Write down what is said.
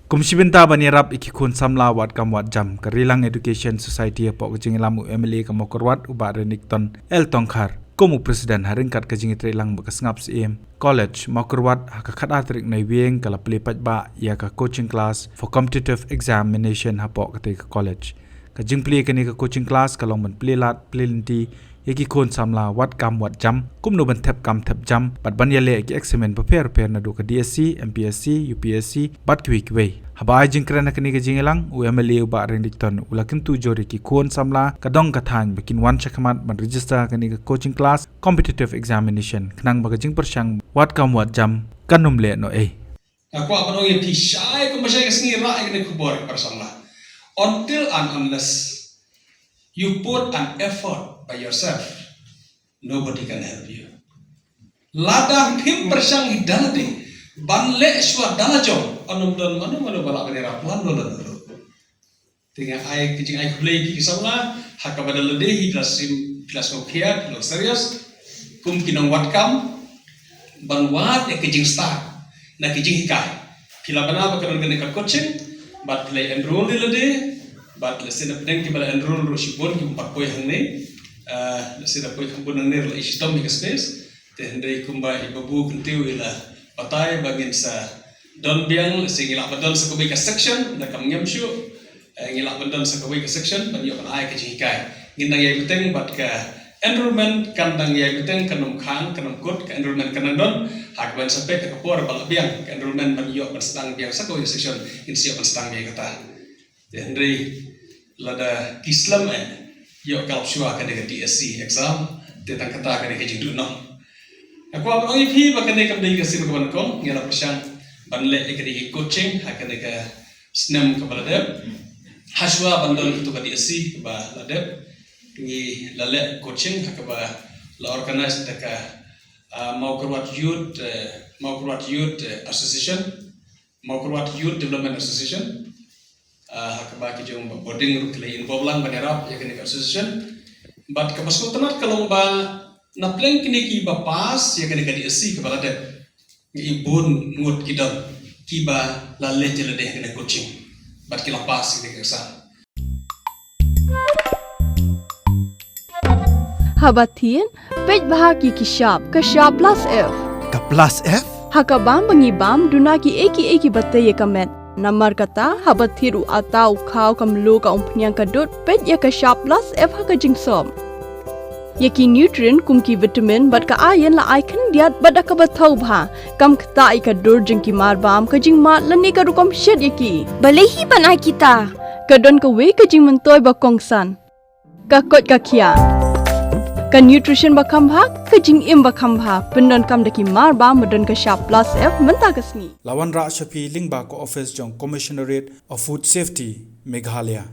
Kumsibenta banirap ikikun samla wat kamwat jam ke Rilang Education Society apok kejing lamu MLA ke Mawkyrwat uba renikton El Tongkhar. Komu presiden haringkat kejing Rilang bekesngap CM College Mawkyrwat hakakat atrik naiwing kala pelipat ba ia ke coaching class for competitive examination hapok ketika college. Kejing peli kini ke coaching class kalong men pelilat pelinti yaki kon samla wat kam wat jam kum no ban thep kam thep jam bat ban yale ki examen prepare na do ka DSC MPSC UPSC bat quick way haba jing krana kini ke jingelang UMLA ba rendikton ulakin tu jori ki kon samla kadong kathang bikin wan chakmat ban register kini ke coaching class competitive examination knang ba jing persang wat kam wat jam kanum le no aku apa no yang pisai ko masai kesni ra kini kubor persamla until and unless you put an effort by yourself, nobody can help you. Ladang tim persang hidalade, banle eswa dalajong, anum don manu balak kene rapuan lo. Tinggal ai kicing ai kulai ki kisahlah, hak pada lede hidrasim kelas nokia, lo serius, kum kinong watkam, banwat kicing start, na kicing hikai. Pila bana bakaron kene ka coaching, bat play enroll lede, bat lesen pedeng ki bala enroll ro shibon ki pakoi hangne. Sida poi kampun nir la istom hi space te hendai kumba ibabu kentiu ila patai bagin sa don biang sing ila badon sa kubai ka section na kam ngamshu ngila badon sa kubai ka section ban yo kan ai ka jikai ngindang yai beteng bat ka enrollment kan dang yai beteng kanum khang kanum kut ka enrollment kan don hak ban sa pe ka por bal biang ka enrollment ban yo ban sedang biang sa kubai section in siap ban sedang biang kata te hendai lada kislam yo kalap shua kene ke DSC exam tentang kata kene ke jingdu no aku apa ngi phi ba kene kam dei ke sim kaban kom ngela persang banle ekri coaching hakene ke snem ke balade haswa bandol tu ke DSC ba lade ngi lale coaching hakaba la organize ka Mawkyrwat Youth Association Mawkyrwat Youth Development Association hakaba ki jong boarding ru klei involvlang banerap ya kene association bat ka pasku tanat kalong ba na plan kini ki ba pas ya kene ka DSC ka balade ni ibun ngut kidon ki ba la lejele de kene coaching bat ki la pas kene ka sa habatin pej bahagi ki shop ka shop plus f ka plus f hakabam bangibam dunaki eki batte ye kamet Namar kata habat thiru atau khau kamlu ka umpnyang kadut pet ya ka sharp plus f ha ka jingsom yaki nutrient kum ki vitamin bat ka iron la icon diat bada ka bathau bha kam khta I ka dur jing ki mar bam ka jing ma lani ka rukom shed yaki balehi banai kita ka don ka we ka jing mentoy ba kongsan ka kot ka khia ka nutrition ba khambha ka jing im ba khambha pendon kam daki mar ba modon ka sharp plus f menta kasni lawan ra shapi lingba ko office jong commissionerate of food safety Meghalaya